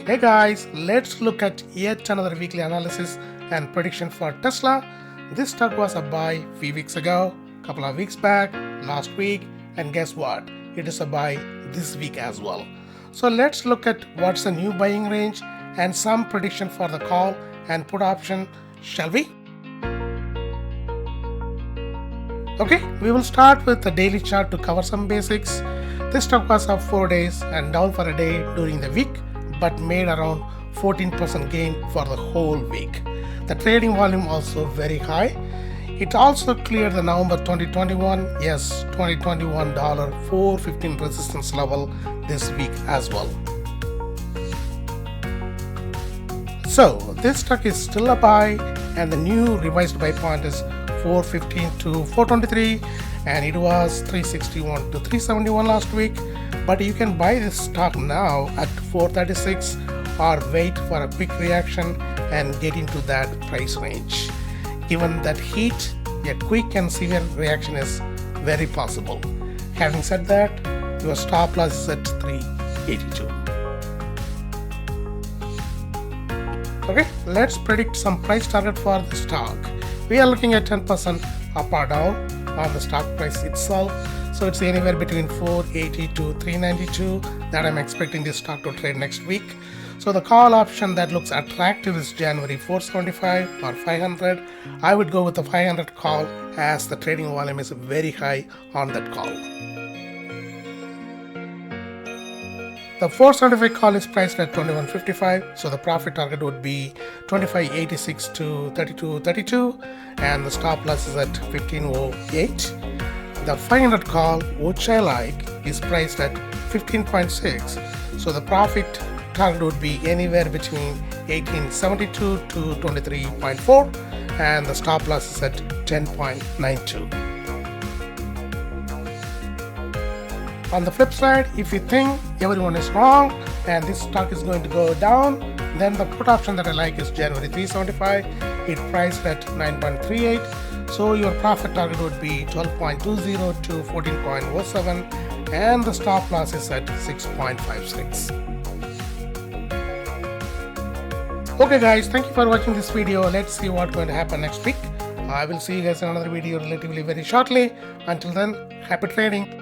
Hey guys, let's look at yet another weekly analysis and prediction for Tesla. This stock was a buy few weeks ago, couple of weeks back, last week, and guess what? It is a buy this week as well. So let's look at what's the new buying range and some prediction for the call and put option, shall we? Okay, we will start with the daily chart to cover some basics. This stock was up 4 days and down for a day during the week, but made around 14% gain for the whole week. The trading volume also very high. It also cleared the November 2021, yes, $2021 $4.15 resistance level this week as well. So this stock is still a buy, and the new revised buy point is 415 to 423, and it was 361 to 371 last week. But you can buy this stock now at 436 or wait for a quick reaction and get into that price range. Given that heat, a quick and severe reaction is very possible. Having said that, your stop loss is at 382. Okay, let's predict some price target for the stock. We are looking at 10% up or down on the stock price itself. So it's anywhere between 480 to 392 that I'm expecting this stock to trade next week. So the call option that looks attractive is January 475 or 500. I would go with the 500 call as the trading volume is very high on that call. The 475 call is priced at 21.55, so the profit target would be 25.86 to 32.32, and the stop loss is at 15.08. The 500 call, which I like, is priced at 15.6, so the profit target would be anywhere between 18.72 to 23.4, and the stop loss is at 10.92. On the flip side, if you think everyone is wrong and this stock is going to go down, then the put option that I like is January 375. It priced at 9.38. So your profit target would be 12.20 to 14.07, and the stop loss is at 6.56. Okay guys, thank you for watching this video. Let's see what's going to happen next week. I will see you guys in another video relatively very shortly. Until then, happy trading.